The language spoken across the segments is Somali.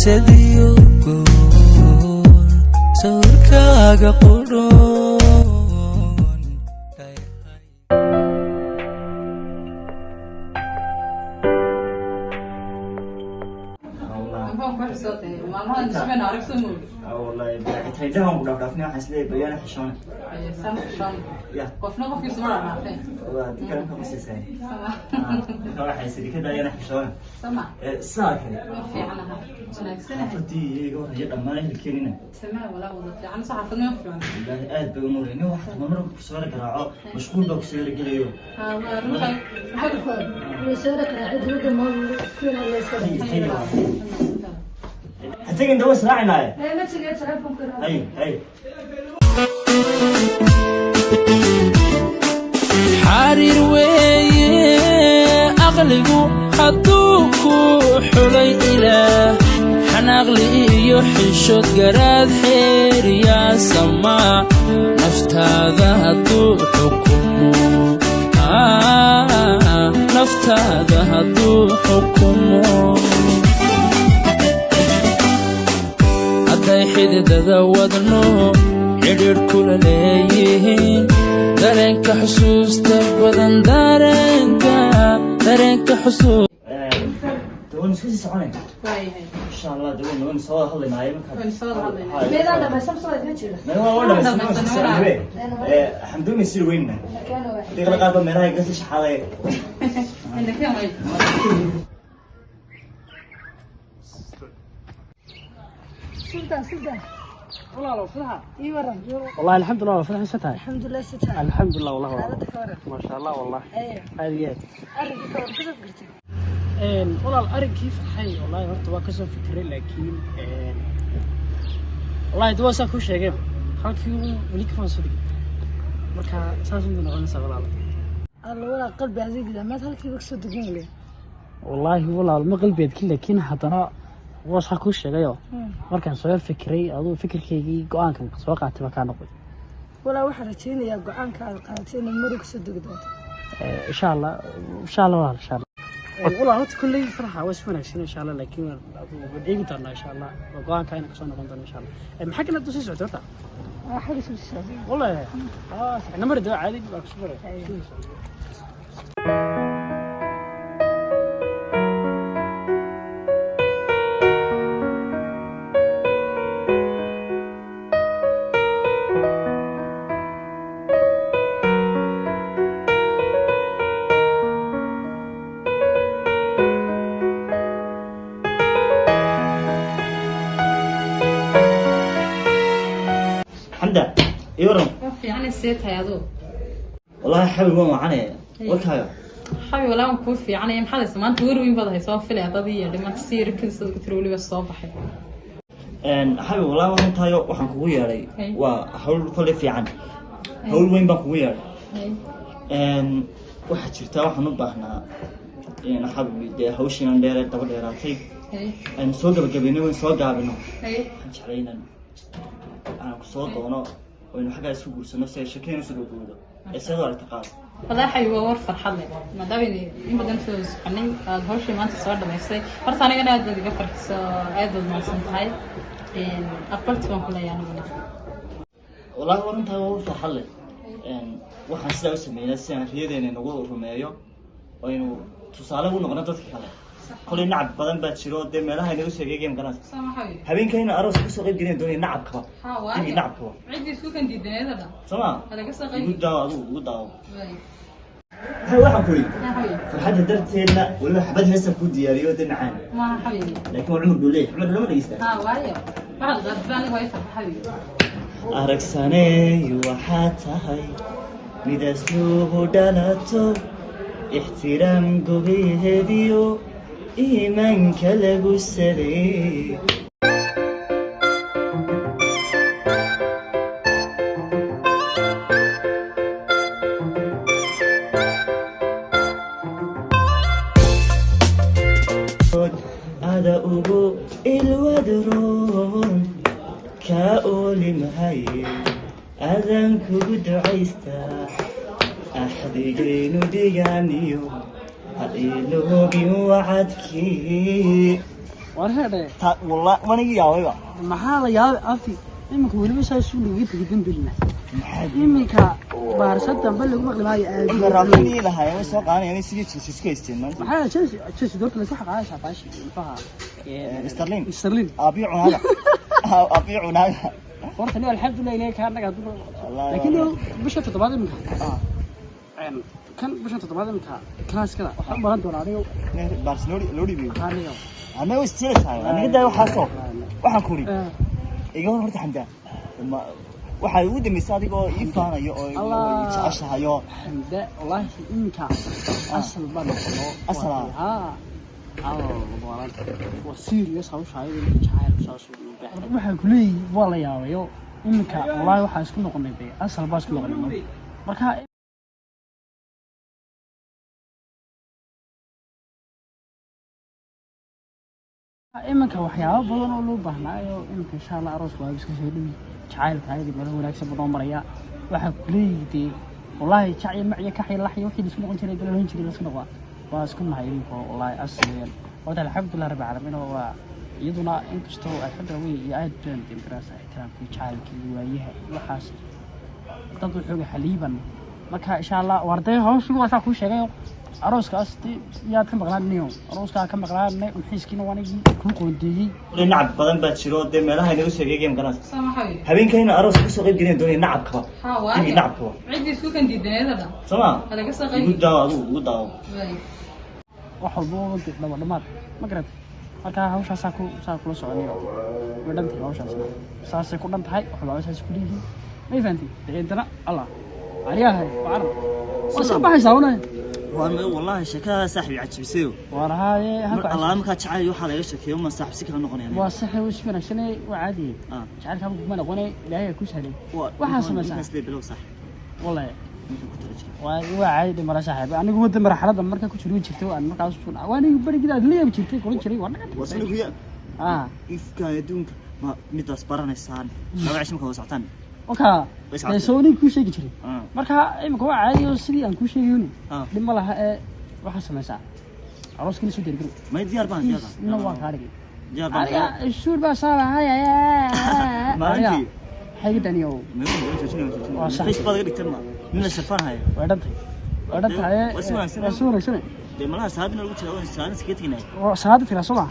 sadiyo goor sawirkaaga qudhoon والله تهيدهم ولا عرفنا حسلي بيان حشان سامع حشان قفنا قف يسمع عارفين وتكلم كم سنة راح يصير كذا يا حشان سمع ساكن في عنها سنة فتي يقول هي ما له كيرنا سمع ولا وضع في عن صح فينا في لا قاعد بأمور هنا واحد مرة بسؤال كراعة مشغول بكسير قليو ها روحي عارف يسألك عيد هذا ما فين على يسألك هتيجي ندوس راعينا لا ما تيجي تعرفهم كده هاي حرير ويه أغلقو حدوكو حلي إله حنغلي يحشد قراد حير يا سما نفت هذا هدو حكمو نفت هذا هدو حكمو هداي حدد ودنو حدير كل ليهين دارنك حسوس تبدن دارنك حسوس دون سكسي سعوني هاي إن شاء الله دون صور هلا معي هاي صور هلا ليه أنا بس أمسك تجيله ما هو ولا بس ما سوي الحمد لله يصير وين كانوا واحد تقول قابل مراي قصش حالي عندك يوم عيد سلطان والله لو فرحة يورم والله الحمد لله فرحة ستاي الحمد لله ستار الحمد لله والله حالتك ورم ما شاء الله والله ايوه هذه أرجع كده كيف قلتي والله الأرق كيف حي والله هرت واكسر فكري لكن والله دواسا كل شيء جيم خلكي وليك ما صدق مركا أساسا من غنسة والله الله ولا قلبي عزيز إذا ما تهلكي بكسر دقيقة والله والله ما قلبي كله لكن حتى أنا وصح كل شيء جيو مركا صغير فكري أضو فكر كي قوان كم سواقع تبقى نقول ولا واحد تشيني يا قعان كالقاتين المرق صدق دوت إن شاء الله إن شاء الله والله إن شاء الله والله هو كل فرحة واسمنا إن شاء الله لكن بدي قدرنا إن شاء الله وقوان كائن كسرنا بندر إن شاء الله محكنا دوسي سعودة حاجة سوي السعودية والله إحنا مرة دواء عادي بأكسبره حمدا يورم في عن السيت هذا والله حبيبي ما معنا وكايا حبي ولا نكون في عن يوم حدث ما أنت وين بدها يسوي في العطية لما تصير كل صدق ترولي الصباح حبيبي والله ما أنت هاي وحن كويا لي وحول كل في عن حول وين بكويا واحد شرطة وحن نبهنا حبيبي ده هوشي ندير دبل ديراتي سوق بجبينه وسوق جابينه حنشرينا أنا كسوق وانا وإنه حاجة يسوق سنة شكلين يسوق بوده السيارة التقاط والله حيوه ورفر حلي ما دامني إن بدنا نسوي حنين هالشيء ما أنت صار ده ما يصير بس أنا قاعد أدري قفر عيد ما صنعت أقبلت من كل يعني والله هو أنت هو ورفر حلي waxaan sidaa u sameeyay si aan riyadeenna nagu rumeeyo oo inuu tusaale u noqono dadka kale kolay nacab badan baa jiro de meelaha inagu sheegayeen ganas habeenkayna aroos ku soo qayb galeen doonay nacabka inay nacabka cidi isku kan diidanayda hada sama hada ka soo qayb ugu daawo waxaan ku yiri farxadda darteedna waliba xabad heesta ku diyaariyo dinacaan ma xabiibi laakiin cumar duulay cumar lama dhageysta waayo waxa qadbaan way farxabiibi aragsanay waxa tahay midasluhu dhalato ixtiraam gobeehediyo iimaanka lagu sareey ada ugu ilwadroon ka olimhay adan kugu ducaystaa axdigaynu dhiganiyo hailogin wacadkii ورهده والله وانا يا ويبا محل يا أفي إمك ولي بس هالسون يجيب تقدم بالله إمك بارسات تنبل لكم أغلب هاي رافني لها يا سوق أنا يعني سيجي تشيسكيستين ما محل شيء دورت لك حق عايش عطاشي فها استرلين أبيعون هذا أبيعون هذا فرت لي الحمد لله إليك كان نقدر لكن بش تتبادل منها كان بش تتبادل منها كلاس كذا وحب هذا دور عليه بس لوري بيو عليه أنا وستيلس هاي أنا قد وحاسو وحكوري يقول هرت حمدا waxay ugu dambeysay adigoo ii faanayo oo jeceshahayo حمدا والله إنك أصل بدو أصلا وسير يسوي شيء جعل ساسو waxaan ku leeyahay waa la yaabayo iminka wallahi waxa isku noqonay asal baas ku noqonay marka iminka waxyaabo badan oo loo baahnaayo iminka insha Allah aroos waa iska soo dhawi jacayl taayadi meel wanaagsan badan maraya waxa ku leeyahay wallahi jacayl ma ka xil laxyo wixii isku noqon jiray galaan jiray isku noqon waa isku mahayn wallahi aslan wada alxamdulillah rabbil alamin waa iyaduna inkastoo ay xadda way iyo aad baan dimbraasa ixtiraamkii jacaylkii waayaha waxaas dad wuxuu xaliiban marka insha Allah warday hawshu waa ku sheegay arooskaas yaad ka maqlaanayo arooska ka maqlaanay xiiskiina waanigi ku qoondeeyay nacab badan baa jiro de meelaha inagu sheegayeen ganas habeenkayna aroos ku soo qayb galeen doonay nacabka nacabka cidi isku kan diidanayda sama hada ka soo qayb ugu daawo wax walba oo dhamaad ma garad marka hawshaas ku kula soconayo wadanta hawshaas saasay ku dhantahay wax walba saas ku dhigi ma fahanti deedana Allah ariyahay waarab wasabahay sawnay والله شكاها صاحبي عجبسيو وراها هكا الله ما كتعاي waxa laga shakeeyo ma saaxibsi kala noqonayaan waa sax oo isku wanaagsanay waa caadi jacaylka ma noqonay ilaahay ku sahlay waxa samaysan bilow sax wallahi waa caadi mara saaxiib anigu wada marxaladda marka ku jiro jirtay aan markaas waanigu barigiida leeyay jirtay kulan jiray waa naga wasnigu ya ifka adduunka ma midaas baranaysaan laba cisho ka wasactaan oka soo ku sheegi jiray marka imika waa caadi oo sidii aan ku sheegayno dhima laha ee waxa samaysaa arooskii soo dirgay ma diyaar baan ina waa kaarigi diyaar baan shuur baa saalahay maalintii xigidaniyo waa sax isbaad dhigtan ma min safarahay wadantay wasuunaysana de malaha saadina lagu jiro saan iska tignaay oo saadina tira soo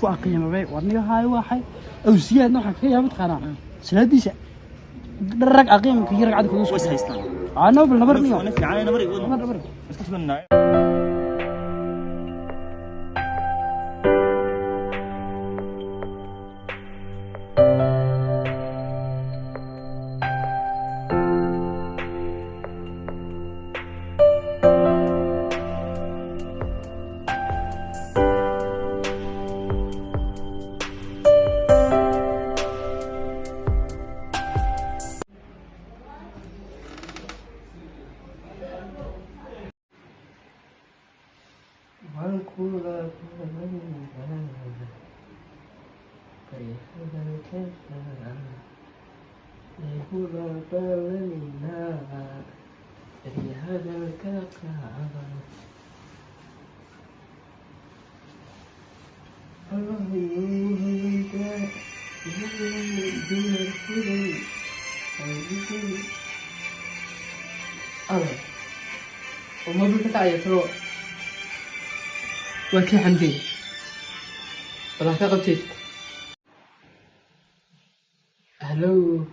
ku aqiyamay warniyo hay waxay aw siyaadna waxa ka yaabad qaran salaadiisa درك أقيم كي يرجع عندك وش هيستان أنا بالنبر مية أنا في عالي نبري نبر استفدنا وما بيتعي ترى وكي عندي ولا كقبتي هلو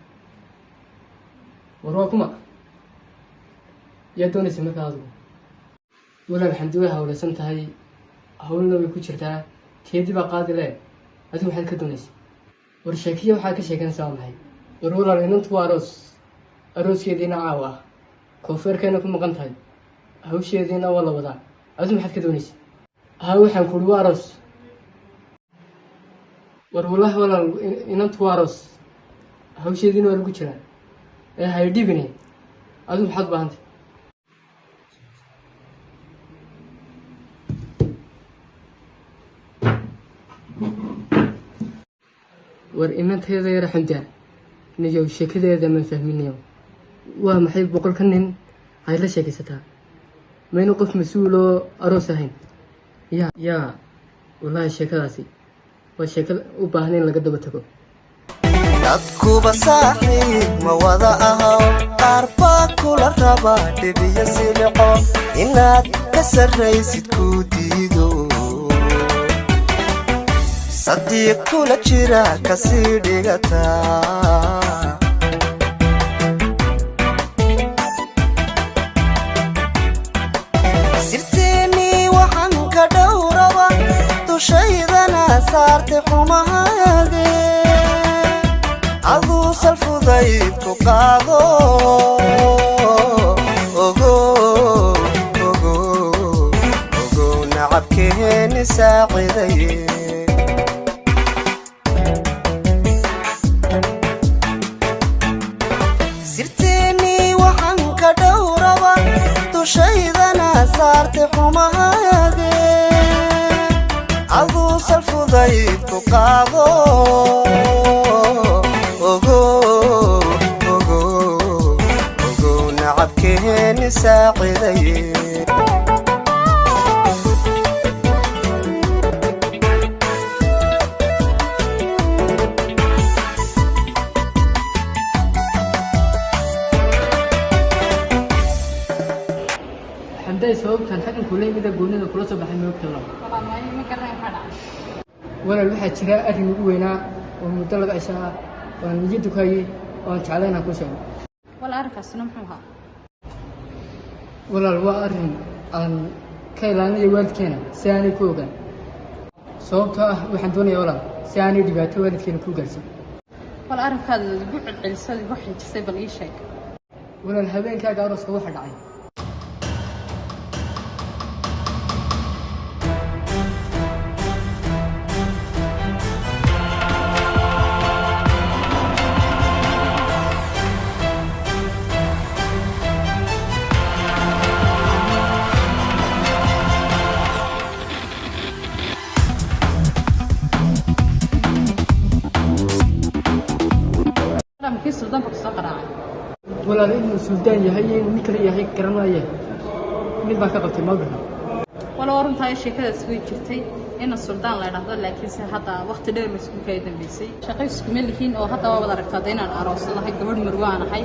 وراكما يا دوني سمك هذا ولا الحمد لله ولا سنت هاي هولنا بيكون شرطة كيدي بقاد له هذا واحد كدونيس ورشاكية وحاجة شيء سام هاي ورولا لينت أروس كيدينا عاوة كوفر كأنك مقنت هاي هوش يدينا والله وضع هذا واحد كدونيس هاوي حنقول وارس والله ولا إنت وارس هوش يدينا ولا كشرة هاي ديبني هذا واحد بانت وإنت هذا يا رحمتها نجوا الشكل هذا ما فهمناه ومحيب بقول كنن هاي لا شيء كستها ما ينقف مسؤول أروسهين يا والله الشكلاسي waa sheeko u baahan in laga daba tago. dadkuba saaxiib ma wada aho qaar baa kula raba dhibiyo silico inaad ka sarraysid ku diido sadiiq kula jira kasii dhigataa sirteennii waxaan ka dhowraba dushaydana saarte xumahaade aduu salfudayd ku qaado ogow nacabkeeni saacidaye sirteennii waxaan ka dhowraba dushaydana saarte xumahaade aduu salfudayd ku qaado nacabkeeni saacidaye xamday sababtan xakan kulay mida goonida kula soo baxay moogtala walaal waxaa jira arrin ugu weynaa oo muddo laga cishaa waan niyaddu ka hayay oo aan jeclayn aan ku sheego wala arkaasna muxuu ahaa walaal waa arrin aan ka ilaalinayo waalidkeena si aanay ku ogaan sababtoo ah waxaan doonayaa walaal si aanay dhibaato waalidkeena ku gaarsin wala arrinkaada ugu celcelisay ugu xijisay bal ii sheeg walaal habeenkaaga arooska waxa dhacay kii suldaanka soo qaraacay walaal inuu suldaan yahay inuu nin kale yahay garanaya mid baa ka qabtay mawduuca wala waruntaay sheekadaas way jirtay in suldaan la yiraahdo laakiin si hadda waqti dheer la isku kay dambeysay shaqo isku melihiin oo hadda waa wada aragtaa inaan aroosadahay gabadh marwaan ahay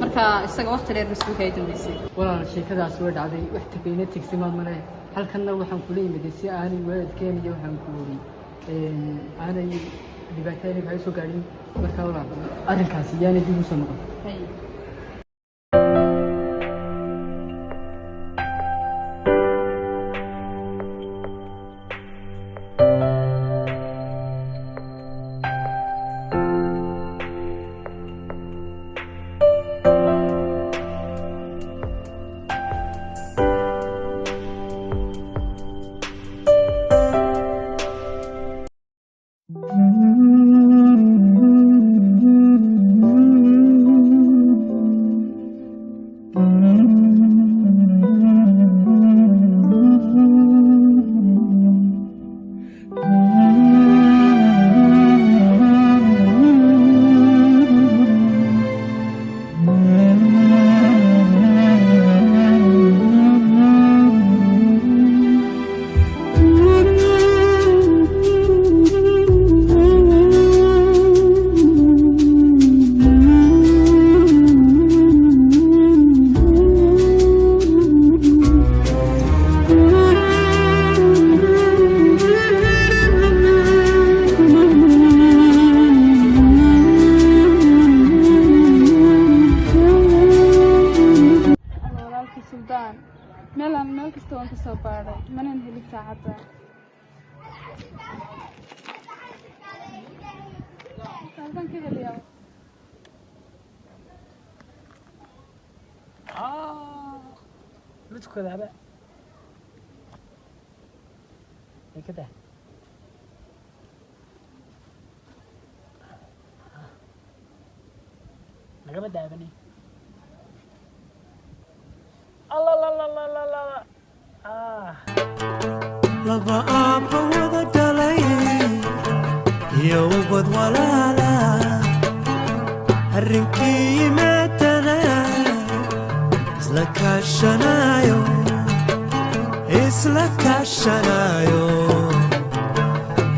marka isaga waqti dheer la isku kay dambeysay walaal sheekadaas way dhacday wax tabayna tigsimaad ma leh halkanna waxaan kula imid si aanay waalidkeen iyo waxaan ku wari aanay dhibaatooyin ay soo gaadhin marka walaal arrinkaasi yaani dib u soo noqon meel kasta waan ka soo baaray manan heli saacadda halkan ka heliyaa midkooda haba كده لقد دعبني الله الله الله الله الله لبا أبا وذا دلي يوبد ولا لا الرنكي ماتنا إسلك الشنايو إسلك الشنايو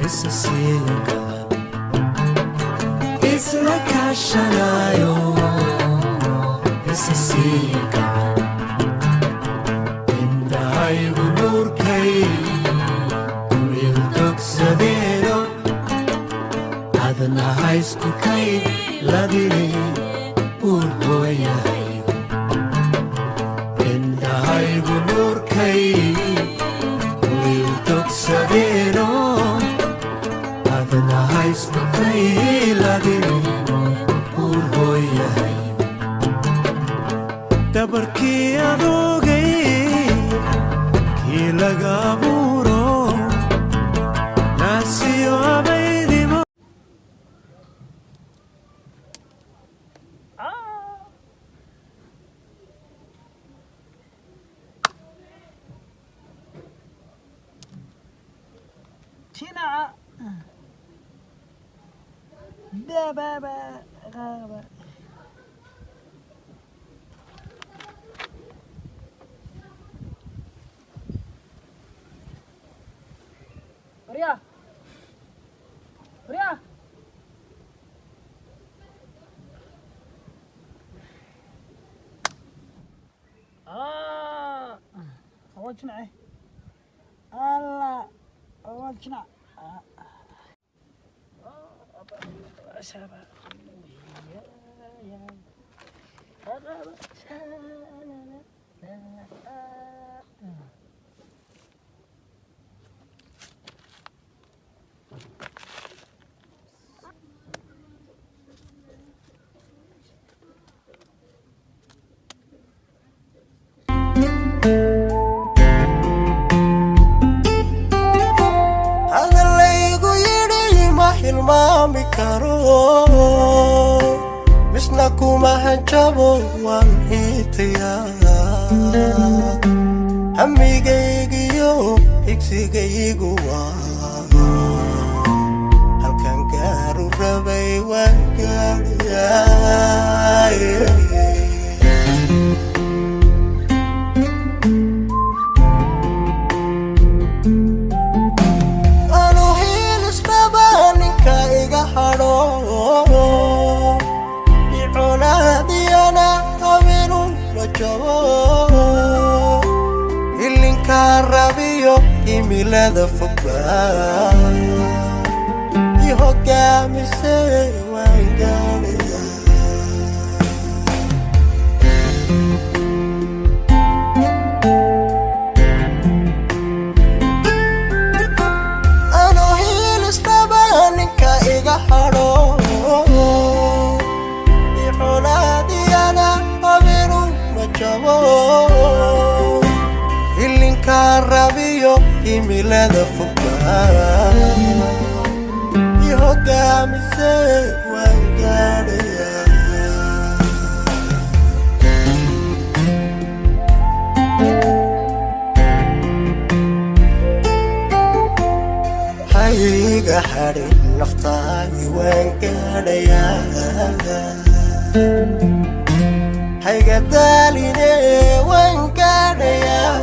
isasiiga isla kaashanayo isasiiga indhahaygu nuurkay wiil dogsadeedo adna haysku kay ladiri urhooyahaygu indhahaygu nuurkay wiil dogsadeedo adna haysku kay ladiri urhooyahaygu dabarkii adoogay kii laga abuuro naasiyo abaydimo جناع دبابة غابة ريا ريا أول جناع الله أول جناع hadallaygu yidhi ma hilmaami karo misna kuma hanjabo waan hiitayaa hamigaygiyo higsigaygu waa halkan gaaru rabay waan gaadhayaa ilinka rabiyo himilada fogbaa i hogaamise waan gaadhayaa anoo hiilisnaba ninka iga hadho ilinka rabiyo himilada fogbaa i hogaamise waan gaadhayaa hayga hadhin naftaadi waan gaadhayaa hayga daaline waan gaadhayaa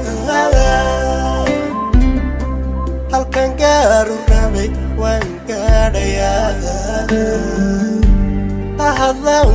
halkan gaaru rabay waan gaadhayaa hadlan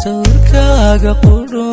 sawirkaaga qudho